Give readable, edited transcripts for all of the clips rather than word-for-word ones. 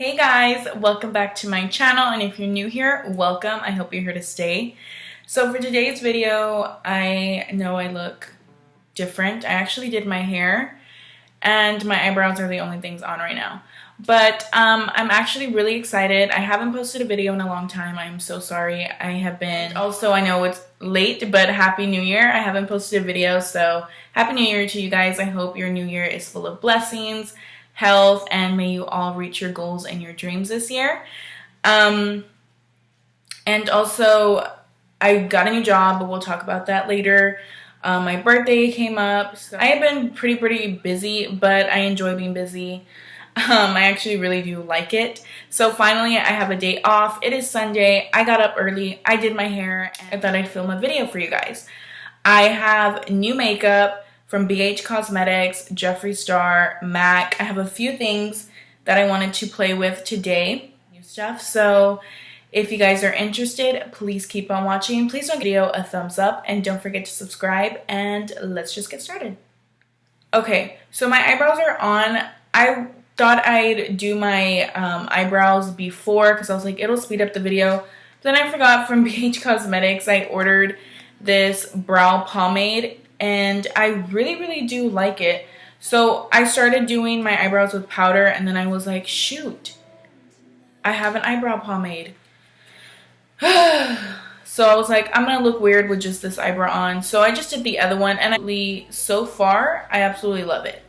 Hey guys, welcome back to my channel, and if you're new here, welcome. I hope you're here to stay. So for today's video, I know I look different. I actually did my hair and my eyebrows are the only things on right now. But I'm actually really excited. I haven't posted a video in a long time. I'm so sorry. I have been, also I know it's late, but Happy New Year. I haven't posted a video, so Happy New Year to you guys. I hope your new year is full of blessings, health, and may you all reach your goals and your dreams this year. And also, I got a new job, but we'll talk about that later. My birthday came up, so I have been pretty busy, but I enjoy being busy. I actually really do like it. So finally, I have a day off. It is Sunday. I got up early. I did my hair, and I thought I'd film a video for you guys. I have new makeup from BH Cosmetics, Jeffree Star, MAC. I have a few things that I wanted to play with today, new stuff. So if you guys are interested, please keep on watching. Please don't give the video a thumbs up and don't forget to subscribe, and let's just get started. Okay, so my eyebrows are on. I thought I'd do my eyebrows before because I was like, it'll speed up the video. Then I forgot from BH Cosmetics, I ordered this brow pomade, and I really do like it. So I started doing my eyebrows with powder, and then I was like, shoot, I have an eyebrow pomade. So I was like, I'm gonna look weird with just this eyebrow on. So I just did the other one, and so far I absolutely love it.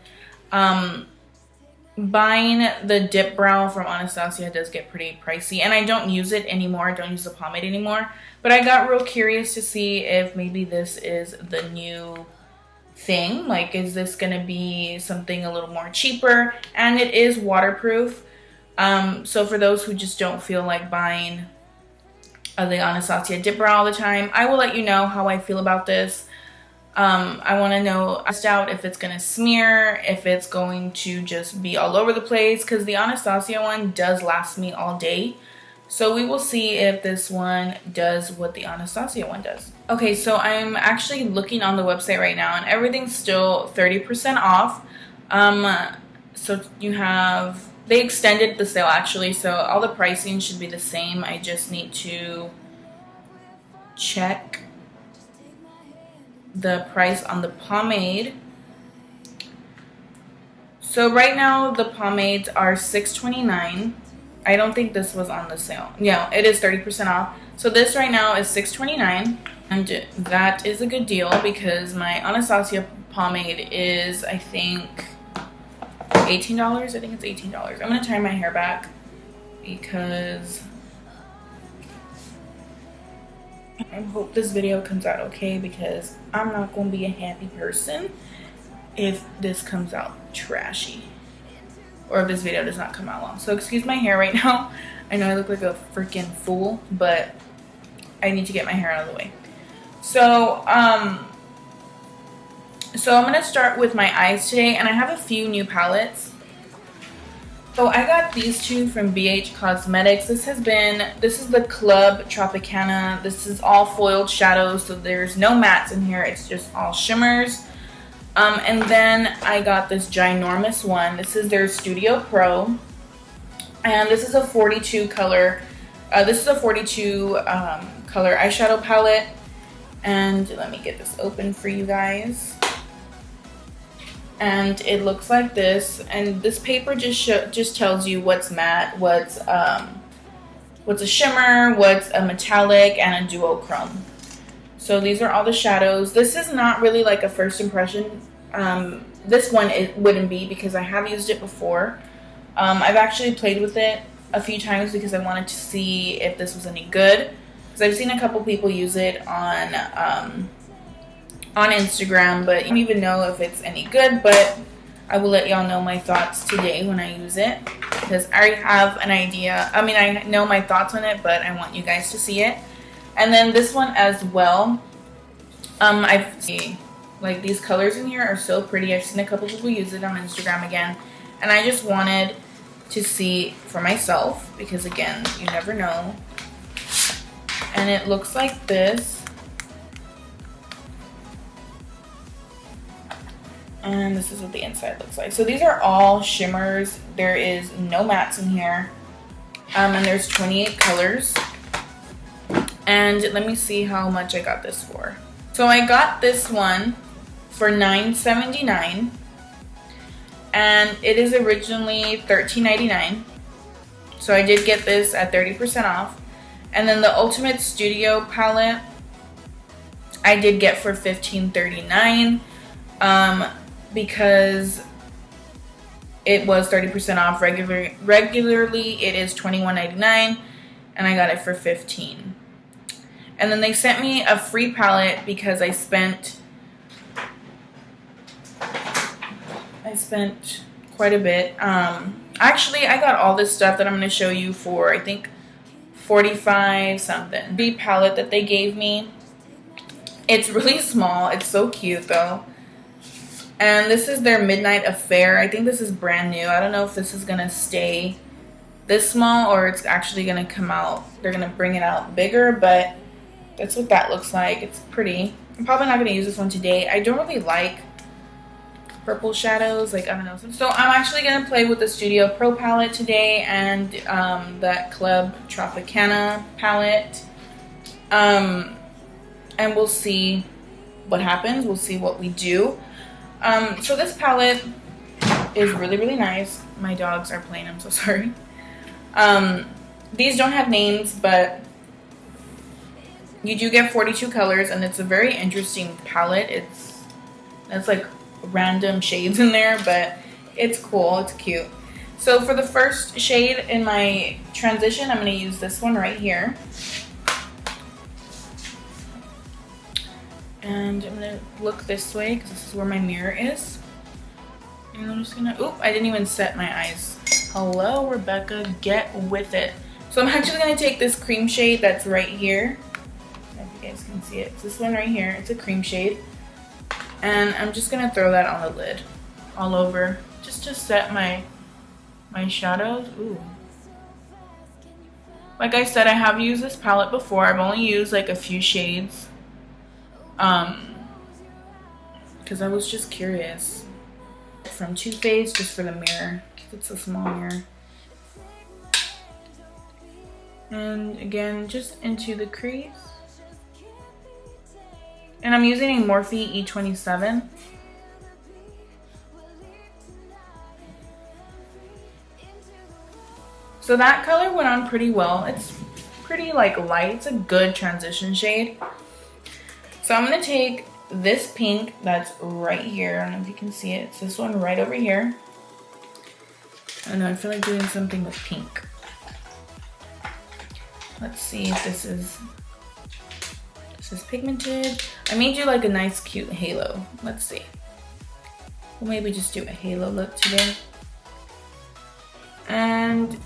Buying the dip brow from Anastasia does get pretty pricey, and I don't use it anymore. I don't use the pomade anymore, but I got real curious to see if maybe this is the new thing. Like, is this gonna be something a little more cheaper? And it is waterproof, so for those who just don't feel like buying the Anastasia dip brow all the time, I will let you know how I feel about this. I want to know out if it's going to smear, if it's going to just be all over the place, because the Anastasia one does last me all day. So we will see if this one does what the Anastasia one does. Okay, so I'm actually looking on the website right now, and everything's still 30% off. So you have, they extended the sale actually, so all the pricing should be the same. I just need to check the price on the pomade. So right now the pomades are $6.29. I don't think this was on the sale. Yeah, it is 30% off. So this right now is $6.29, and that is a good deal because my Anastasia pomade is, I think, $18. I think it's $18. I'm gonna tie my hair back because I hope this video comes out okay, because I'm not going to be a happy person if this comes out trashy, or if this video does not come out long. So excuse my hair right now. I know I look like a freaking fool, but I need to get my hair out of the way. So I'm going to start with my eyes today, and I have a few new palettes. So I got these two from BH Cosmetics. This is the Club Tropicana. This is all foiled shadows, so there's no mattes in here. It's just all shimmers. And then I got this ginormous one. This is their Studio Pro, and this is a 42 color. This is a 42 color eyeshadow palette. And let me get this open for you guys. And it looks like this, and this paper just tells you what's matte, what's a shimmer, what's a metallic, and a duochrome. So these are all the shadows. This is not really like a first impression. This one it wouldn't be, because I have used it before. I've actually played with it a few times because I wanted to see if this was any good, because I've seen a couple people use it on Instagram, but I don't even know if it's any good. But I will let y'all know my thoughts today when I use it, because I already have an idea. I mean, I know my thoughts on it, but I want you guys to see it. And then this one as well. I've seen, like, these colors in here are so pretty. I've seen a couple people use it on Instagram again, and I just wanted to see for myself, because again, you never know. And it looks like this. And this is what the inside looks like. So these are all shimmers. There is no mattes in here. And there's 28 colors. And let me see how much I got this for. So I got this one for $9.79, and it is originally $13.99. So I did get this at 30% off. And then the Ultimate Studio palette I did get for $15.39 because it was 30% off. Regularly it is $21.99, and I got it for $15. And then they sent me a free palette because I spent quite a bit. Actually, I got all this stuff that I'm going to show you for, I think, $45 something. The palette that they gave me, it's really small. It's so cute though. And this is their Midnight Affair. I think this is brand new. I don't know if this is going to stay this small or it's actually going to come out. They're going to bring it out bigger, but that's what that looks like. It's pretty. I'm probably not going to use this one today. I don't really like purple shadows. Like, I don't know. So I'm actually going to play with the Studio Pro palette today and that Club Tropicana palette. And we'll see what happens. We'll see what we do. So this palette is really, really nice. My dogs are playing. I'm so sorry. These don't have names, but you do get 42 colors, and it's a very interesting palette. It's like random shades in there, but it's cool. It's cute. So for the first shade in my transition, I'm going to use this one right here. And I'm going to look this way because this is where my mirror is. And I'm just going to, oop, I didn't even set my eyes. Hello, Rebecca, get with it. So I'm actually going to take this cream shade that's right here. If you guys can see it. It's this one right here. It's a cream shade. And I'm just going to throw that on the lid all over. Just to set my shadows. Ooh. Like I said, I have used this palette before. I've only used like a few shades. Because I was just curious. From Too Faced, just for the mirror. It's a small mirror. And again, just into the crease. And I'm using a Morphe E27. So that color went on pretty well. It's pretty like light. It's a good transition shade. So I'm going to take this pink that's right here. I don't know if you can see it. It's this one right over here. I don't know. I feel like doing something with pink. Let's see if this is pigmented. I made you like a nice cute halo. Let's see. We'll maybe just do a halo look today. And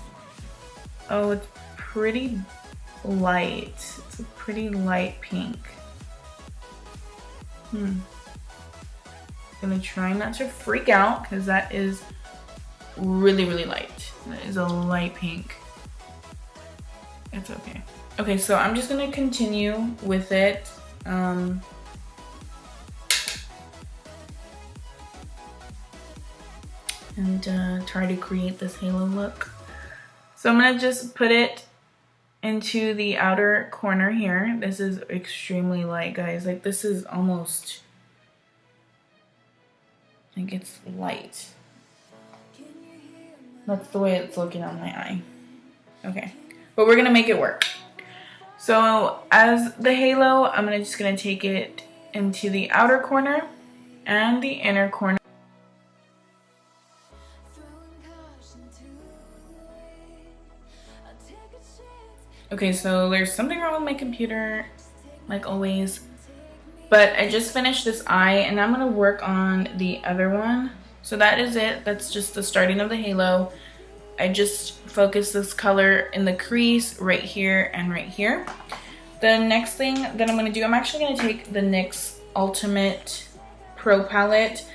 oh, it's pretty light. It's a pretty light pink. I'm gonna try not to freak out because that is really, really light. That is a light pink. It's okay. Okay, so I'm just gonna continue with it. And try to create this halo look. So I'm gonna just put it into the outer corner here. This is extremely light, guys. Like, this is almost, like, it's light. That's the way it's looking on my eye. Okay, but we're gonna make it work. So as the halo, I'm just gonna take it into the outer corner and the inner corner. Okay, so there's something wrong with my computer, like always. But I just finished this eye, and I'm gonna work on the other one. So that is it. That's just the starting of the halo. I just focused this color in the crease right here and right here. The next thing that I'm gonna do, I'm actually gonna take the NYX Ultimate Pro palette,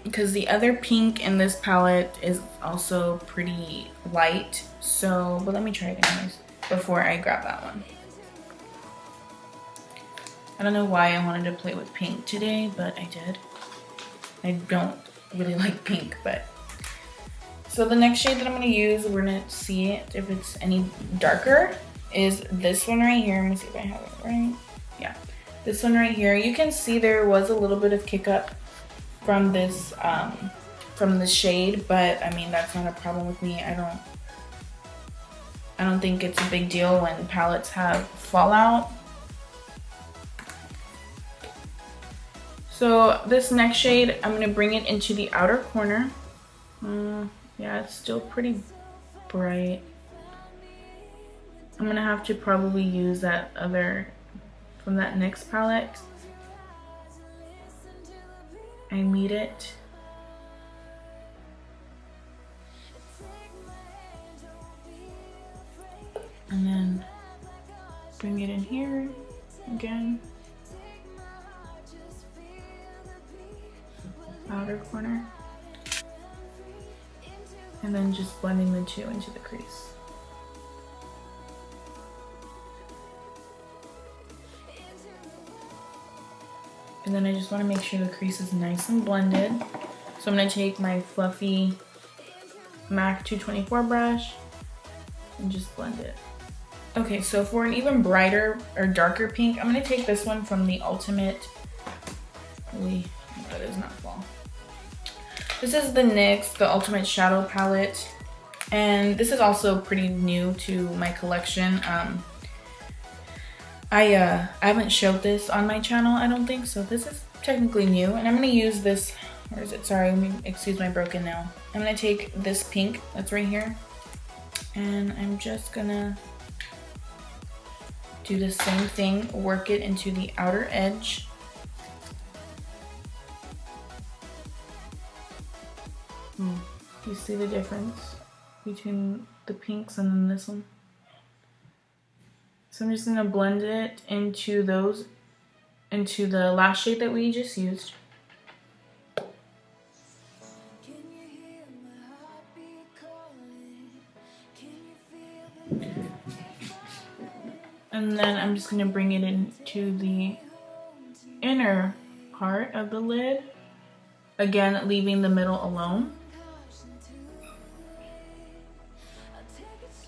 because the other pink in this palette is also pretty light. So, but let me try it anyways before I grab that one. I don't know why I wanted to play with pink today, but I did. I don't really like pink, but. So the next shade that I'm gonna use, we're gonna see it if it's any darker, is this one right here. Let me see if I have it right. Yeah, this one right here. You can see there was a little bit of kick up from this, from the shade, but I mean, that's not a problem with me. I don't think it's a big deal when palettes have fallout. So this next shade, I'm gonna bring it into the outer corner. Yeah, it's still pretty bright. I'm gonna have to probably use that other, from that next palette. I need it. And then bring it in here again. Outer corner. And then just blending the two into the crease. And then I just want to make sure the crease is nice and blended. So I'm going to take my fluffy MAC 224 brush and just blend it. Okay, so for an even brighter or darker pink, I'm going to take this one from the Ultimate. Really, that does not fall. This is the NYX, the Ultimate Shadow Palette. And this is also pretty new to my collection. I haven't showed this on my channel, I don't think, so this is technically new. And I'm gonna use this, where is it? Sorry, excuse my broken nail. I'm gonna take this pink that's right here, and I'm just gonna do the same thing, work it into the outer edge. You see the difference between the pinks and then this one? So I'm just gonna blend it into those, into the last shade that we just used. And then I'm just gonna bring it into the inner part of the lid. Again, leaving the middle alone.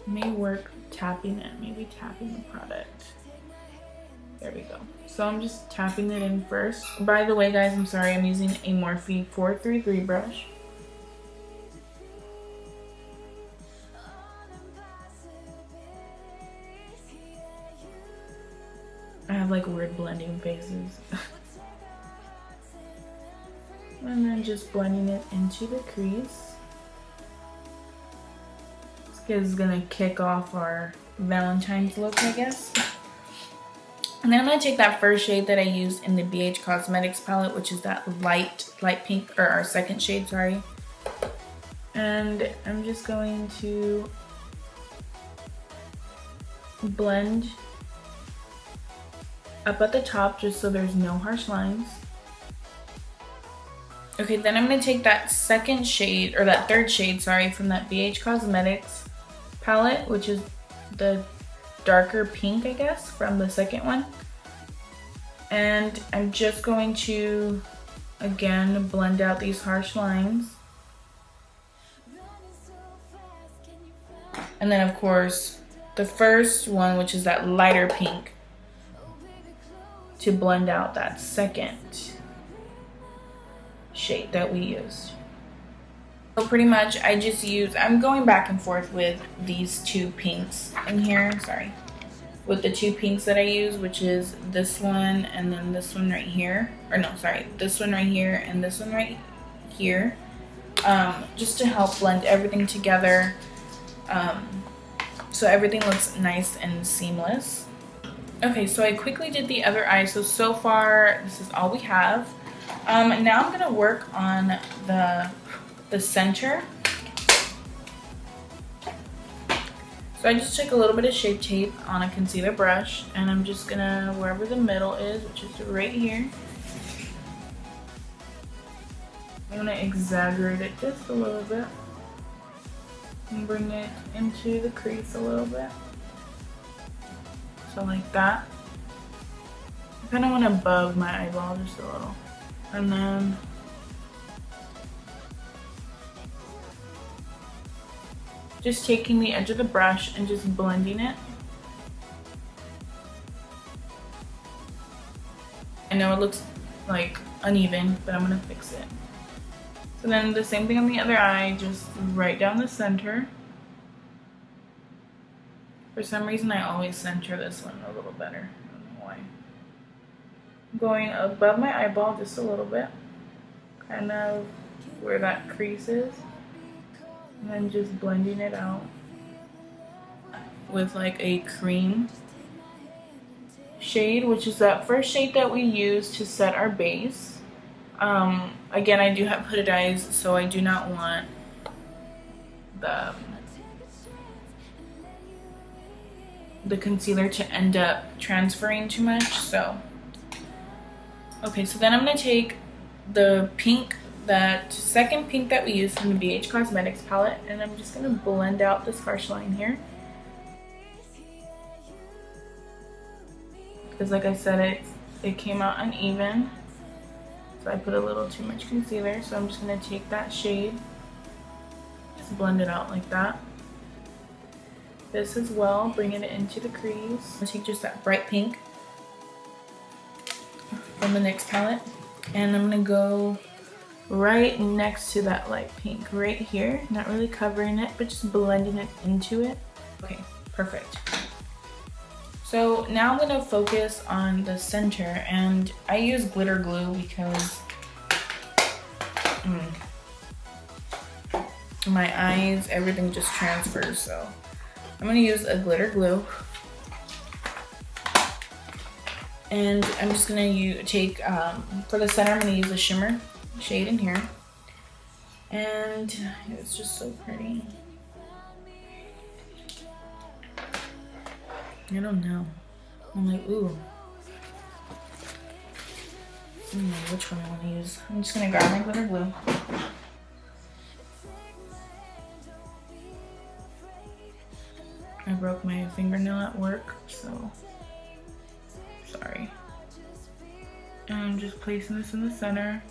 May work tapping it, maybe tapping the product. There we go. So I'm just tapping it in first. By the way, guys, I'm sorry, I'm using a Morphe 433 brush. I have like weird blending phases. And then just blending it into the crease. Is gonna kick off our Valentine's look, I guess. And then I'm gonna take that first shade that I used in the BH Cosmetics palette, which is that light pink, or our second shade, sorry. And I'm just going to blend up at the top just so there's no harsh lines. Okay, then I'm gonna take that second shade, or that third shade, sorry, from that BH Cosmetics palette, which is the darker pink, I guess, from the second one. And I'm just going to, again, blend out these harsh lines. And then, of course, the first one, which is that lighter pink, to blend out that second shade that we used. So pretty much I just use, I'm going back and forth with these two pinks in here, sorry. With the two pinks that I use, which is this one and then this one right here. Or no, sorry, this one right here and this one right here. Just to help blend everything together. So everything looks nice and seamless. Okay, so I quickly did the other eye. So far, this is all we have. Now I'm gonna work on the center. So I just took a little bit of Shape Tape on a concealer brush, and I'm just gonna, wherever the middle is, which is right here, I'm gonna exaggerate it just a little bit and bring it into the crease a little bit. So like that. I kind of want to bug my eyeball just a little. And then just taking the edge of the brush and just blending it. I know it looks like uneven, but I'm gonna fix it. So then the same thing on the other eye, just right down the center. For some reason I always center this one a little better. I don't know why. Going above my eyeball just a little bit, kind of where that crease is, and then just blending it out with like a cream shade, which is that first shade that we use to set our base. Again, I do have hooded eyes, so I do not want the concealer to end up transferring too much. So okay, so then I'm gonna take the pink, that second pink that we used from the BH Cosmetics palette, and I'm just gonna blend out this harsh line here. Because like I said, it came out uneven, so I put a little too much concealer. So I'm just gonna take that shade, just blend it out like that. This as well, bring it into the crease. I'm gonna take just that bright pink from the NYX palette, and I'm gonna go right next to that light pink right here, not really covering it, but just blending it into it. Okay, perfect. So now I'm gonna focus on the center, and I use glitter glue because my eyes, everything just transfers. So I'm gonna use a glitter glue, and I'm just gonna take, for the center, I'm gonna use a shimmer shade in here, and it's just so pretty. I don't know. I'm like, ooh. I don't know which one I want to use. I'm just gonna grab my glitter glue. I broke my fingernail at work, so sorry. And I'm just placing this in the center.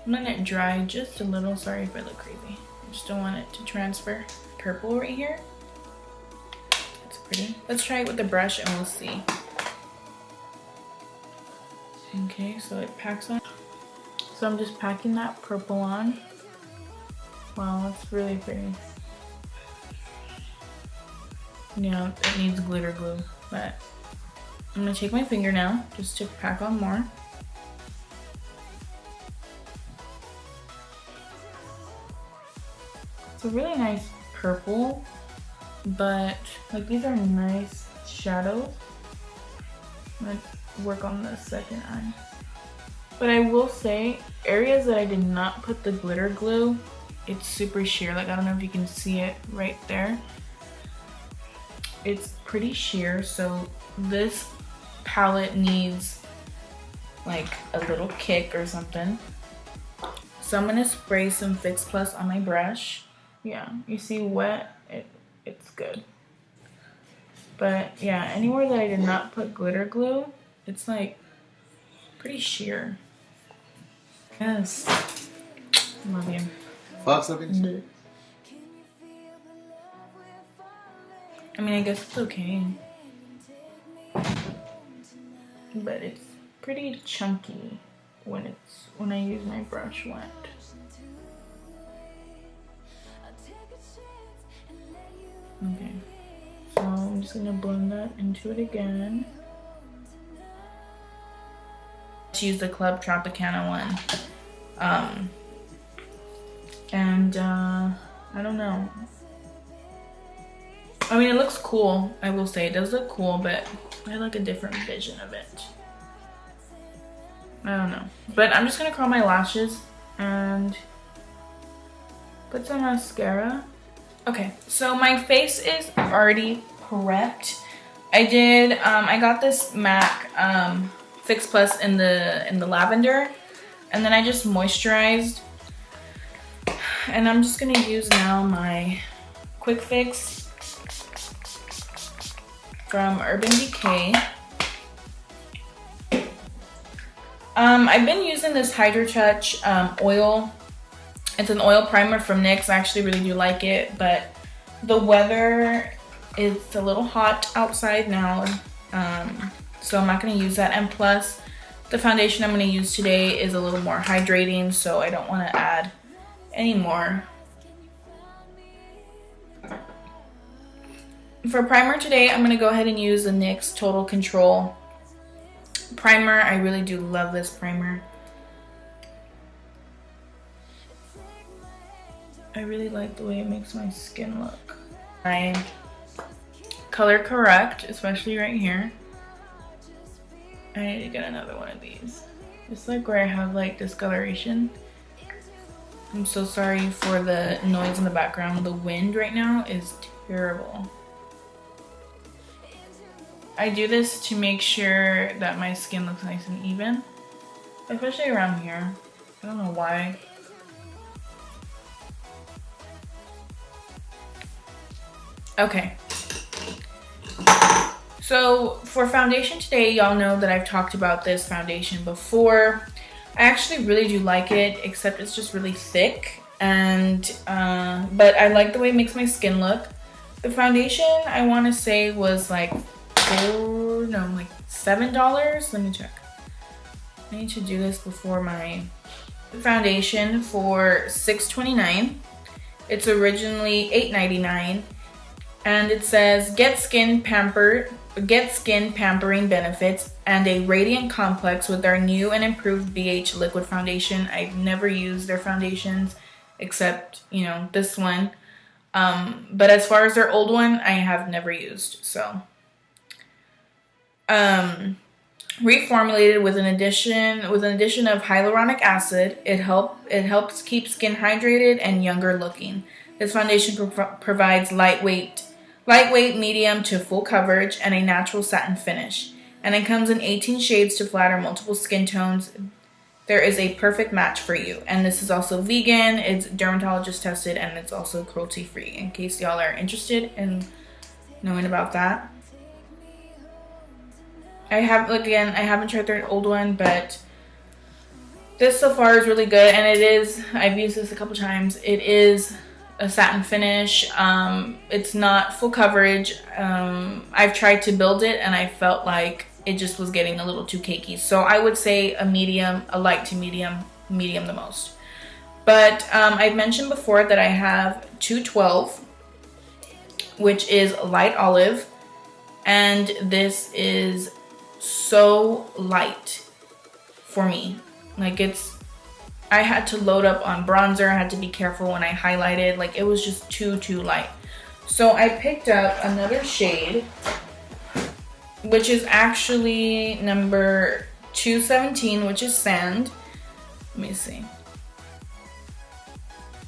I'm letting it dry just a little. Sorry if I look crazy. I just don't want it to transfer. Purple right here. It's pretty. Let's try it with the brush and we'll see. Okay, so it packs on. So I'm just packing that purple on. Wow, that's really pretty. Yeah, it needs glitter glue, but I'm gonna take my finger now just to pack on more. It's a really nice purple, but like these are nice shadows. I'm gonna work on the second eye. But I will say, areas that I did not put the glitter glue, it's super sheer. Like, I don't know if you can see it right there. It's pretty sheer, so this palette needs like a little kick or something. So I'm gonna spray some Fix Plus on my brush. Yeah, you see wet, it's good. But yeah, anywhere that I did not put glitter glue, it's like pretty sheer. Yes. Love you. Fox something? I mean, I guess it's okay. But it's pretty chunky when I use my brush wet. Okay. So I'm just gonna blend that into it again. Let's use the Club Tropicana one. I don't know. I mean, it looks cool, I will say. It does look cool, but I like a different vision of it. I don't know. But I'm just gonna curl my lashes and put some mascara. Okay, so my face is already prepped. I got this MAC Fix Plus in the lavender, and then I just moisturized. And I'm just gonna use now my Quick Fix from Urban Decay. I've been using this Hydro Touch oil. It's an oil primer from NYX. I actually really do like it, but The weather is a little hot outside now, so I'm not going to use that. And plus, the foundation I'm going to use today is a little more hydrating, so I don't want to add any more. For primer today, I'm going to go ahead and use the NYX Total Control primer. I really do love this primer. I really like the way it makes my skin look. I color correct, especially right here. I need to get another one of these. It's like where I have like discoloration. I'm so sorry for the noise in the background. The wind right now is terrible. I do this to make sure that my skin looks nice and even, especially around here. I don't know why. Okay. So for foundation today, y'all know that I've talked about this foundation before. I actually really do like it, except it's just really thick, and but I like the way it makes my skin look. The foundation, I want to say, was like $7. Let me check. I need to do this before my foundation for $6.29. It's originally $8.99, and it says get skin pampering benefits and a radiant complex with our new and improved BH liquid foundation. I've never used their foundations except, you know, this one. But as far as their old one, I have never used. So reformulated with an addition of hyaluronic acid. It helps keep skin hydrated and younger looking. This foundation provides lightweight, medium to full coverage, and a natural satin finish. And it comes in 18 shades to flatter multiple skin tones. There is a perfect match for you. And this is also vegan, it's dermatologist tested, and it's also cruelty free, in case y'all are interested in knowing about that. I haven't tried their old one, but this so far is really good, and I've used this a couple times. It is a satin finish. It's not full coverage. I've tried to build it and I felt like it just was getting a little too cakey. So I would say a medium, a light to medium the most. But I've mentioned before that I have 212, which is light olive, and this is so light for me. Like, I had to load up on bronzer. I had to be careful when I highlighted. Like, it was just too light. So I picked up another shade, which is actually number 217, which is Sand. Let me see.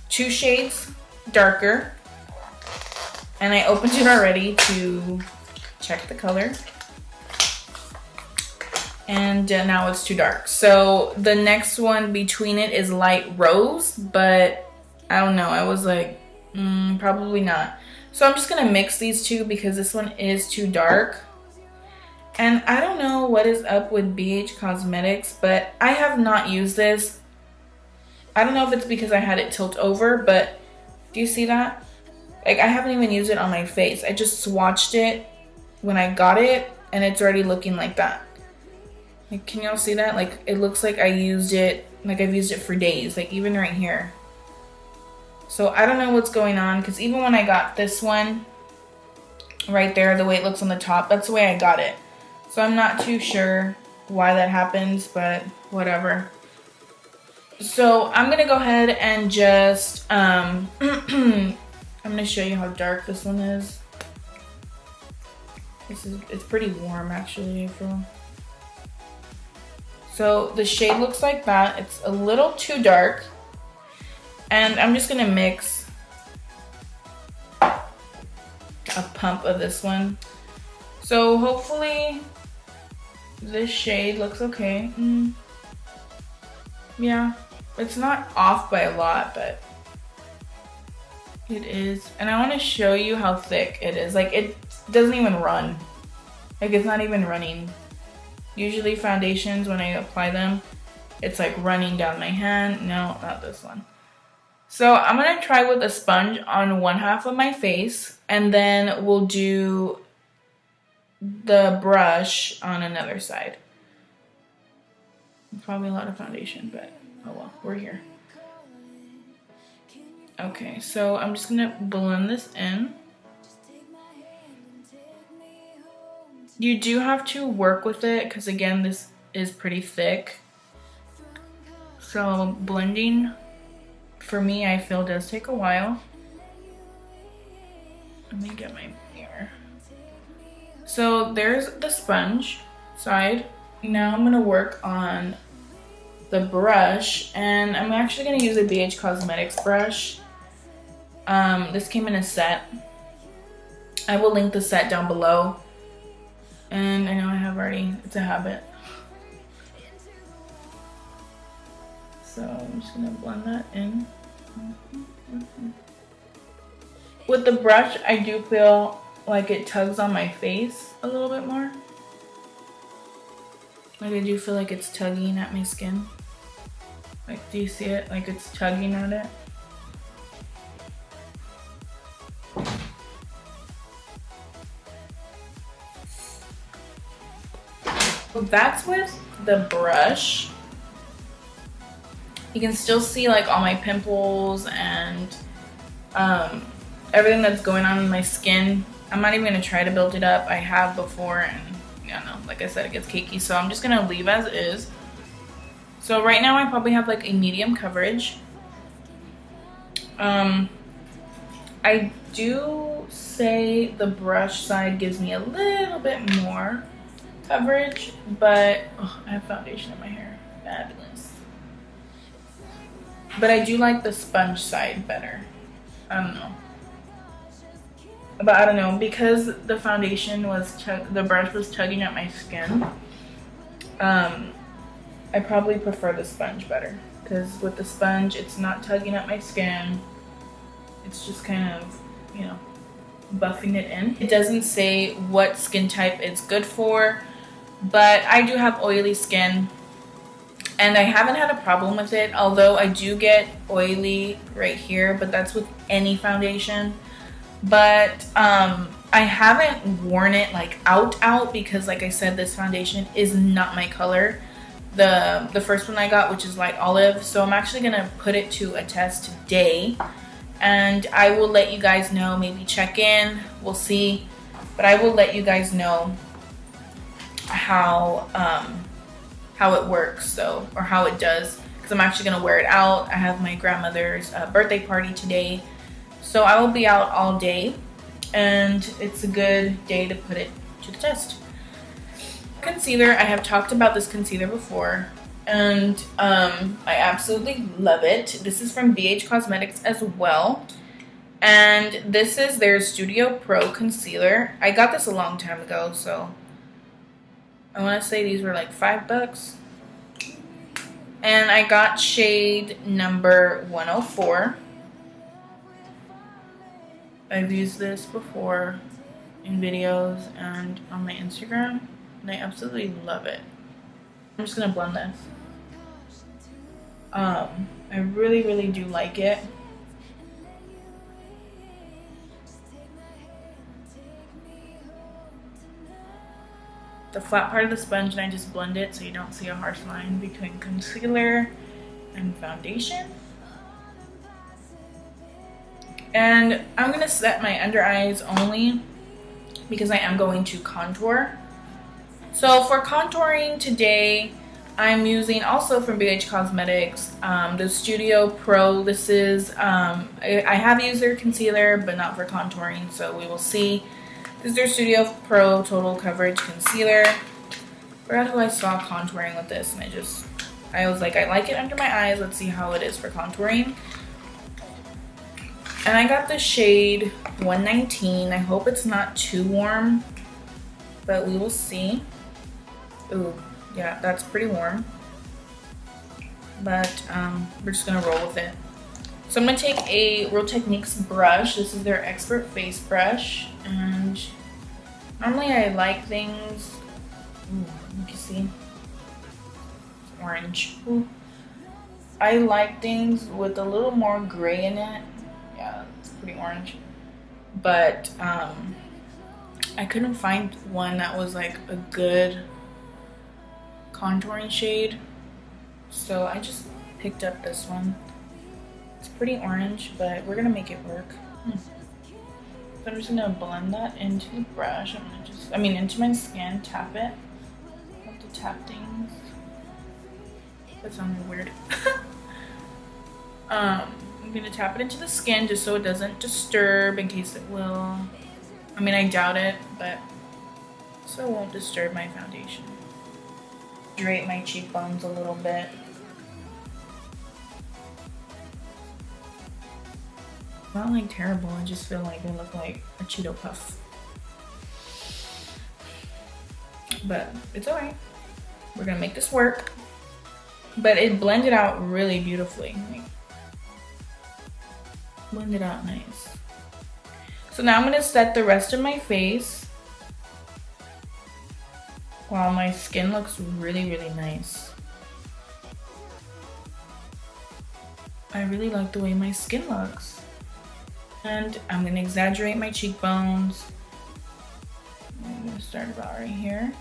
2 shades darker. And I opened it already to check the color. And now it's too dark. So the next one between it is light rose, but I don't know. I was like, probably not. So I'm just gonna mix these two because this one is too dark. And I don't know what is up with BH Cosmetics, but I have not used this. I don't know if it's because I had it tilt over, but do you see that? Like, I haven't even used it on my face. I just swatched it when I got it, and it's already looking like that. Like, can y'all see that? Like, it looks like I've used it for days, like even right here. So I don't know what's going on, because even when I got this one right there, the way it looks on the top, that's the way I got it. So I'm not too sure why that happens, but whatever. So I'm gonna go ahead and just I'm gonna show you how dark this one is. It's pretty warm actually, April. So the shade looks like that. It's a little too dark. And I'm just gonna mix a pump of this one. So hopefully this shade looks okay. Yeah, it's not off by a lot, but it is. And I wanna show you how thick it is. Like, it doesn't even run. Like, it's not even running. Usually foundations, when I apply them, it's like running down my hand. No, not this one. So I'm gonna try with a sponge on one half of my face, and then we'll do the brush on another side. Probably a lot of foundation, but oh well, we're here. Okay, so I'm just gonna blend this in. You do have to work with it because again, this is pretty thick. So blending, for me, I feel does take a while. Let me get my mirror. So there's the sponge side. Now I'm gonna work on the brush, and I'm actually gonna use a BH Cosmetics brush. This came in a set. I will link the set down below. And I know I have already, it's a habit. So I'm just gonna blend that in. With the brush, I do feel like it tugs on my face a little bit more. Like I do feel like it's tugging at my skin. Like, do you see it? Like it's tugging at it. So that's with the brush. You can still see like all my pimples and everything that's going on in my skin. I'm not even gonna try to build it up. I have before, and I don't know, like I said, it gets cakey, so I'm just gonna leave as is. So right now I probably have like a medium coverage. I do say the brush side gives me a little bit more coverage, but oh, I have foundation in my hair. Fabulous. But I do like the sponge side better. I don't know. But I don't know, because the foundation was, the brush was tugging at my skin. I probably prefer the sponge better. Because with the sponge, it's not tugging at my skin. It's just kind of, you know, buffing it in. It doesn't say what skin type it's good for, but I do have oily skin. And I haven't had a problem with it, although I do get oily right here, but that's with any foundation. But I haven't worn it like out because like I said, this foundation is not my color. The first one I got, which is light olive, so I'm actually gonna put it to a test today, and I will let you guys know. Maybe check in, we'll see, but I will let you guys know how it works, so, or how it does, because I'm actually gonna wear it out. I have my grandmother's birthday party today, so I will be out all day, and it's a good day to put it to the test. Concealer, I have talked about this concealer before, and I absolutely love it. This is from BH Cosmetics as well, and this is their Studio Pro concealer. I got this a long time ago, so I want to say these were like $5. And I got shade number 104. I've used this before in videos and on my Instagram, and I absolutely love it. I'm just gonna blend this. I really do like it. The flat part of the sponge, and I just blend it so you don't see a harsh line between concealer and foundation. And I'm gonna set my under eyes only because I am going to contour. So for contouring today, I'm using also from BH Cosmetics the Studio Pro. This is I have used their concealer, but not for contouring, so we will see. This is their Studio Pro Total Coverage Concealer. I forgot who I saw contouring with this, and I was like, I like it under my eyes. Let's see how it is for contouring. And I got the shade 119. I hope it's not too warm, but we will see. Ooh, yeah, that's pretty warm. But we're just gonna roll with it. So I'm gonna take a Real Techniques brush. This is their Expert Face Brush, and normally I like things. Ooh, you can see it's orange. Ooh. I like things with a little more gray in it. Yeah, it's pretty orange. But I couldn't find one that was like a good contouring shade. So I just picked up this one. It's pretty orange, but we're gonna make it work. So I'm just gonna blend that into the brush. Into my skin, tap it. I have to tap things. That sounded weird. I'm gonna tap it into the skin just so it doesn't disturb, in case it will. I mean, I doubt it, but so it won't disturb my foundation. Drape my cheekbones a little bit. Not like terrible, I just feel like they look like a Cheeto Puff. But it's alright. We're gonna make this work. But it blended out really beautifully. Like, blended out nice. So now I'm gonna set the rest of my face. Wow, my skin looks really, really nice. I really like the way my skin looks. And I'm gonna exaggerate my cheekbones. I'm gonna start about right here.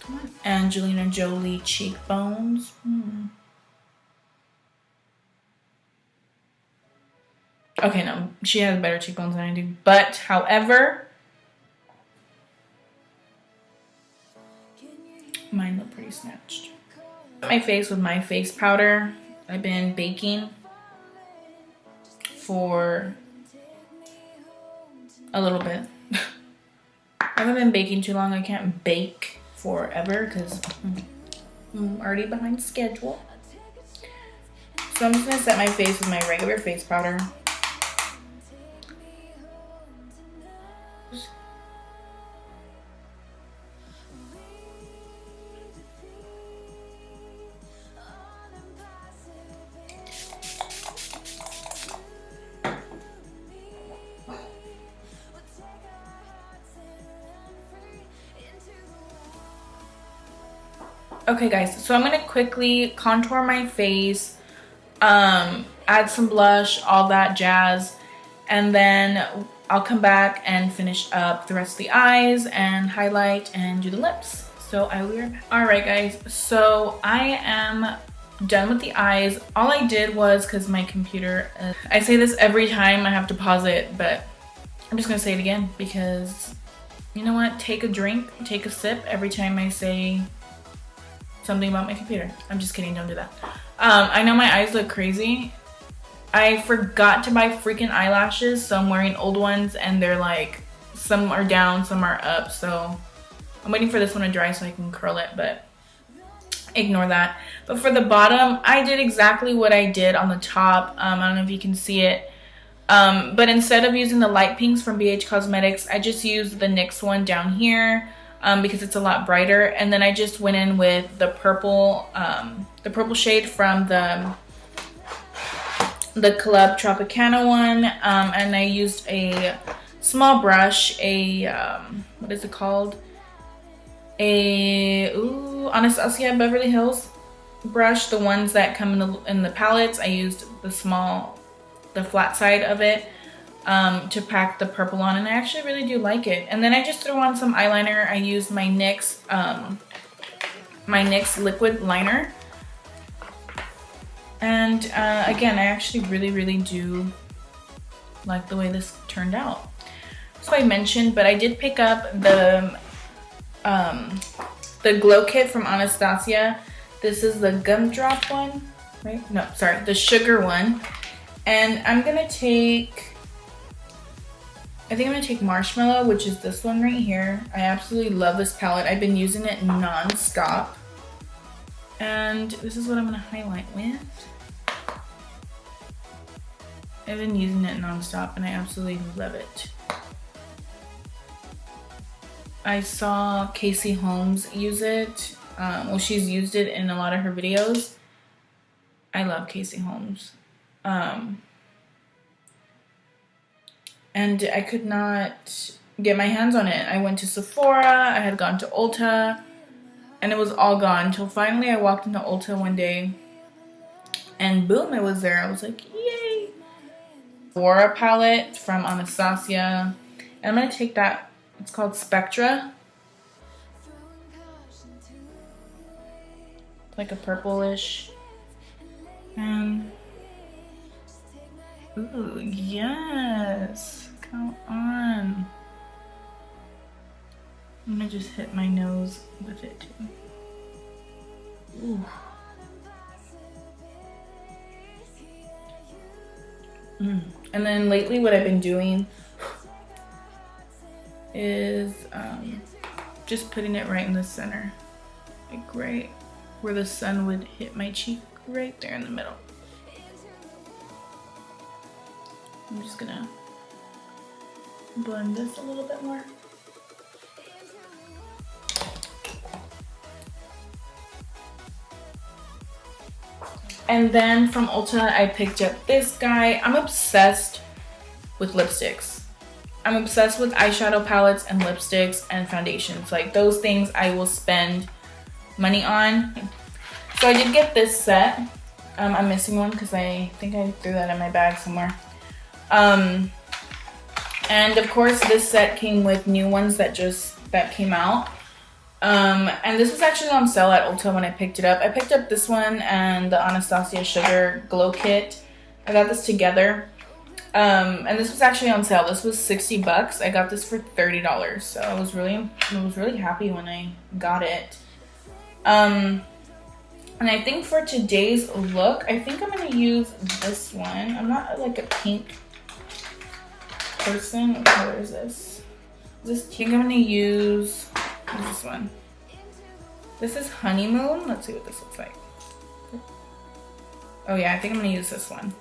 Come on, Angelina Jolie cheekbones. Okay, no, she has better cheekbones than I do. But, however, mine look pretty snatched. My face with my face powder. I've been baking for a little bit. I haven't been baking too long. I can't bake forever because I'm already behind schedule. So I'm just gonna set my face with my regular face powder. Okay guys, so I'm gonna quickly contour my face, add some blush, all that jazz, and then I'll come back and finish up the rest of the eyes and highlight and do the lips. So I will be right back. Alright guys, so I am done with the eyes. All I did was, because my computer, I say this every time I have to pause it, but I'm just gonna say it again because, you know what, take a drink, take a sip every time I say something about my computer. I'm just kidding, don't do that. I know my eyes look crazy. I forgot to buy freaking eyelashes, so I'm wearing old ones and they're like, some are down, some are up, so I'm waiting for this one to dry so I can curl it, but ignore that. But for the bottom, I did exactly what I did on the top. I don't know if you can see it. But instead of using the light pinks from BH Cosmetics, I just used the NYX one down here. Because it's a lot brighter, and then I just went in with the purple shade from the Club Tropicana one, and I used a small brush, what is it called? Anastasia Beverly Hills brush, the ones that come in the palettes. I used the flat side of it. To pack the purple on, and I actually really do like it. And then I just threw on some eyeliner. I used my NYX liquid liner, and again, I actually really do like the way this turned out. So I mentioned, but I did pick up the glow kit from Anastasia. This is the gumdrop one, right? No, sorry, the sugar one. And I'm gonna take, I think I'm gonna take Marshmallow, which is this one right here. I absolutely love this palette. I've been using it non-stop. And this is what I'm gonna highlight with. I've been using it non-stop and I absolutely love it. I saw Casey Holmes use it. Well, she's used it in a lot of her videos. I love Casey Holmes. And I could not get my hands on it. I went to Sephora, I had gone to Ulta, and it was all gone until finally I walked into Ulta one day and boom, it was there. I was like, yay. Aura palette from Anastasia, and I'm gonna take that. It's called Spectra. It's like a purplish. And ooh, yes, come on. I'm gonna just hit my nose with it too. Ooh. And then lately what I've been doing is just putting it right in the center. Like right where the sun would hit my cheek, right there in the middle. I'm just gonna blend this a little bit more. And then from Ulta, I picked up this guy. I'm obsessed with lipsticks. I'm obsessed with eyeshadow palettes and lipsticks and foundations. Like those things I will spend money on. So I did get this set. I'm missing one because I think I threw that in my bag somewhere. And of course this set came with new ones that came out. And this was actually on sale at Ulta when I picked it up. I picked up this one and the Anastasia Sugar Glow Kit. I got this together. And this was actually on sale. This was 60 bucks. I got this for $30. So I was really happy when I got it. And I think for today's look, I think I'm gonna use this one. I'm not like a pink person. What color is this? I think I'm gonna use this one. This is Honeymoon. Let's see what this looks like. Oh yeah, I think I'm gonna use this one.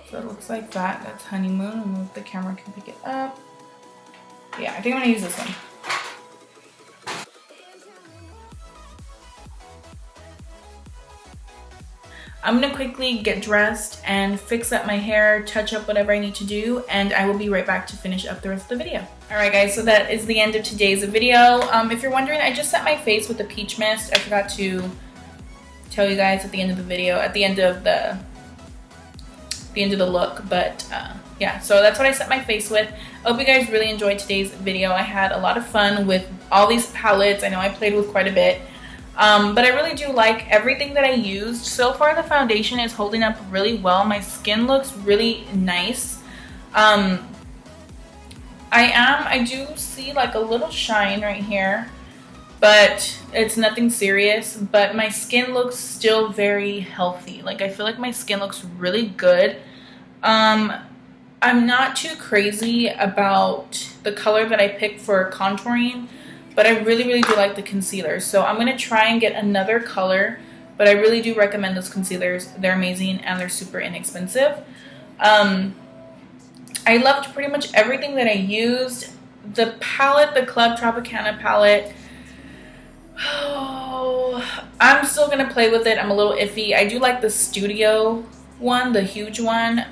So it looks like that. That's Honeymoon. I don't know if the camera can pick it up. Yeah, I think I'm gonna use this one. I'm gonna quickly get dressed and fix up my hair, touch up whatever I need to do, and I will be right back to finish up the rest of the video. Alright guys, so that is the end of today's video. If you're wondering, I just set my face with a peach mist. I forgot to tell you guys at the end of the video, at the end of the look, but yeah, so that's what I set my face with. I hope you guys really enjoyed today's video. I had a lot of fun with all these palettes. I know I played with quite a bit. But I really do like everything that I used. So far the foundation is holding up really well. My skin looks really nice. I do see like a little shine right here, but it's nothing serious. But my skin looks still very healthy. Like I feel like my skin looks really good. I'm not too crazy about the color that I picked for contouring, but I really do like the concealer. So I'm going to try and get another color, but I really do recommend those concealers. They're amazing and they're super inexpensive. I loved pretty much everything that I used. The palette, the Club Tropicana palette, oh, I'm still going to play with it. I'm a little iffy. I do like the Studio one, the huge one,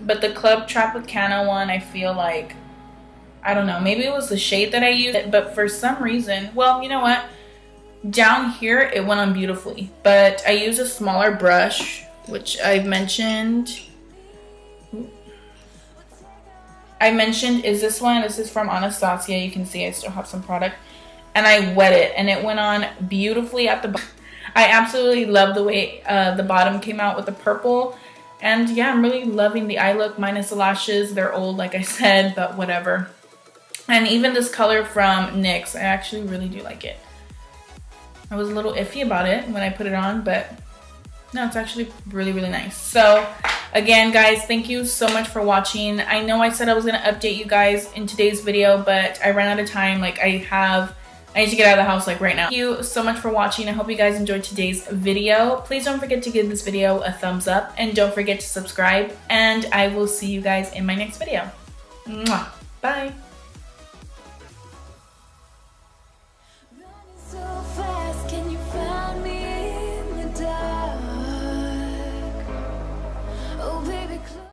but the Club Tropicana one, I feel like, I don't know, maybe it was the shade that I used, but for some reason, well, you know what? Down here, it went on beautifully, but I used a smaller brush, which I've mentioned. Is this one. This is from Anastasia. You can see I still have some product. And I wet it, and it went on beautifully at the bottom. I absolutely love the way the bottom came out with the purple. And yeah, I'm really loving the eye look, minus the lashes. They're old, like I said, but whatever. And even this color from NYX, I actually really do like it. I was a little iffy about it when I put it on, but no, it's actually really nice. So again, guys, thank you so much for watching. I know I said I was going to update you guys in today's video, but I ran out of time. Like I need to get out of the house like right now. Thank you so much for watching. I hope you guys enjoyed today's video. Please don't forget to give this video a thumbs up and don't forget to subscribe, and I will see you guys in my next video. Mwah. Bye.